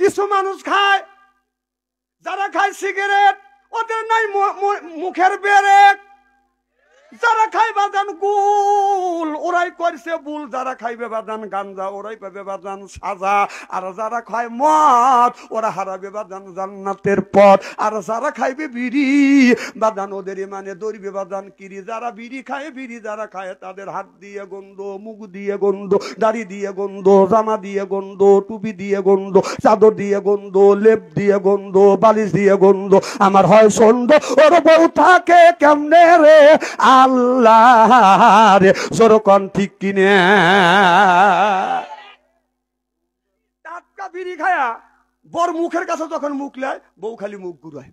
কিছু মানুষ খায়, যারা খায় সিগারেট ওদের নাই মুখের বেরেক, যারা খায় বাদান গুল ওরাই করছে বুল, যারা খাইবে বাদান গাঞ্জা ওরাই পাবে বাদান সাজা, আর যারা খায় মদ ওরা হারাবে বাদান জান্নাতের পথ, আর যারা খাইবে বিড়ি বাদান ওদের মানে ধরবে বাদান কিরি। যারা বিড়ি খায়, বিড়ি যারা খায় তাদের হাত দিয়ে গন্ধ, মুখ দিয়ে গন্ধ, দাড়ি দিয়ে গন্ধ, জামা দিয়ে গন্ধ, টুপি দিয়ে গন্ধ, চাদর দিয়ে গন্ধ, লেপ দিয়ে গন্ধ, বালিশ দিয়ে গন্ধ। আমার হয় সন্ধ্যা ওর বউ থাকে কেমনে রে আল্লাহ রে, সরকন ঠিক কিনে। টাটকা বিড়ি খায়া বর মুখের কাছে যখন মুখ লেয়, বউ খালি মুখ ঘুরায়।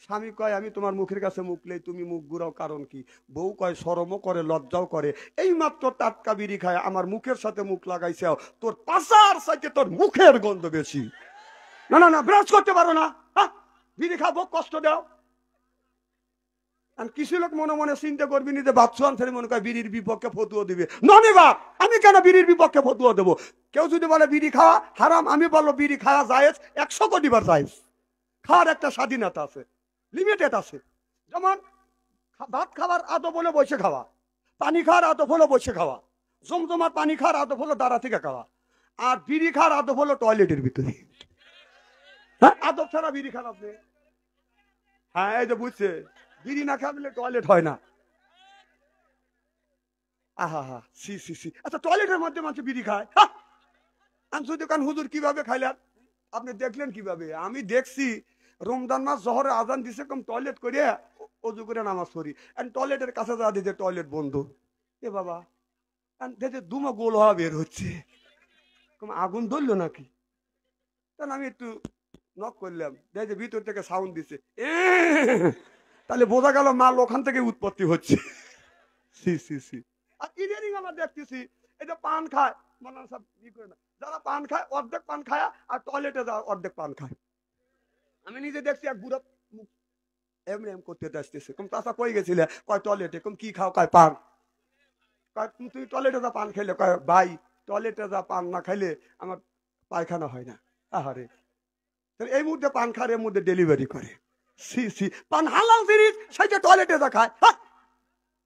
স্বামী কয় আমি তোমার মুখের কাছে মুখ লেই, তুমি মুখ ঘুরাও কারণ কি? বউ কয় শরমও করে লজ্জাও করে, এই মাত্র টাটকা বিড়ি খায় আমার মুখের সাথে মুখ লাগাইছে, তোর পাশার সাথে তোর মুখের গন্ধ বেশি। না না না, ব্রাশ করতে পারো না, বিড়ি খাবো কষ্ট দাও। কিছু লোক মনে মনে চিন্তা করবি নি যে বাচ্চান ছেলে মনে করে বিড়ির বিপক্ষে ফতুয়া দিবে। ননি বাপ, আমি কেন বিড়ির বিপক্ষে ফতুয়া দেবো? কেউ যদি বলে বিড়ি খাওয়া হারাম, আমি বলবো বিড়ি খাওয়া জায়েজ, 100 কোটি বার জায়েজ। খাওয়ার একটা স্বাধীনতা আছে, লিমিটেড আছে। যেমন ভাত খাবার আদব হলো বসে খাওয়া, পানি খাওয়ার আদব হলো বসে খাওয়া, জমজমার পানি খাওয়ার আদব হলো দাঁড়া থেকে খাওয়া, আর বিড়ি খাওয়ার আদব হলো টয়লেটের ভিতরে। হ্যাঁ, আদব ছাড়া বিড়ি খারাপ নেই। হ্যাঁ, এই যে বুঝছে, বিড়ি না খাবলে টয়লেট হয় না। আহা হা, সি সি সি। আচ্ছা, টয়লেটের মধ্যে মানুষ বিড়ি খায়? আনসু দোকান হুজুর কিভাবে খাইলেন আপনি দেখলেন কিভাবে? আমি দেখছি রমজান মাস জহরে আজান দিছে, কম টয়লেট করে অজু করে নামাজ পড়ি, টয়লেটের কাছে যা দিতে টয়লেট বন্ধ। এ বাবা, দেখে দুমা গোল হওয়া বের হচ্ছে, আগুন ধরলো নাকি? তাহলে আমি একটু নক করলাম, দেখে ভিতর থেকে সাউন্ড দিছে, তাহলে বোঝা গেল মাল ওখান থেকে উৎপত্তি হচ্ছে। C C C. আর ইদানিং আমরা দেখতেছি এই যে পান খায়, মানান সব ই করে না, যারা পান খায় অর্ধেক পান খায় আর টয়লেটে যাওয়া অর্ধেক পান খায়। আমি নিজে দেখছি এক বুড়া এমনি এম করতে আসতেছে, কম চাষা কই গেছিলে? কয় টয়লেটে। কম কি খাও? কয় পান। কয় তুই টয়লেটে যা পান খাইলে? কয় ভাই টয়লেটে যা পান না খাইলে আমার পায়খানা হয় না। আহারে, এই মুহূর্তে পান খায়, এর মধ্যে ডেলিভারি করে। সি সি। পান হালাল জিনিস, সেটা টয়লেটে যা খায়।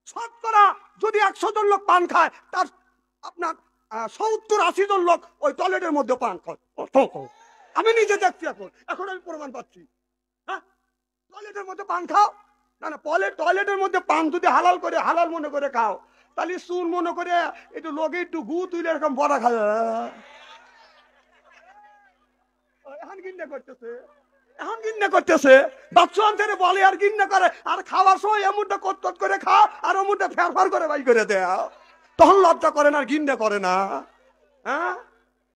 শতকরা যদি 100 জন লোক পান খায়, তার আপনার 70-80 জন লোক ওই টয়লেটের মধ্যে পান খায়। আমি নিজে দেখছি, এখন আমি প্রমাণ পাচ্ছি। হ্যাঁ, টয়লেটের মধ্যে পান খাও না, না টয়লেটের মধ্যে পান যদি হালাল করে, হালাল মনে করে খাও, তাহলে চুন মনে করে একটু লোকে একটু গু তুলে এরকম বড়া খায়। এখন কিনে করতেছে, এখন গিন্না করতেছে, বাচ্চা অন্তরে বলে আর গিন্না করে, আর খাওয়ার সময় এমনটা কট করে খাও আর এমনটা ফেরফার করে বাই করে দেয়, তখন লজ্জা করে না আর গিন্না করে না। হ্যাঁ,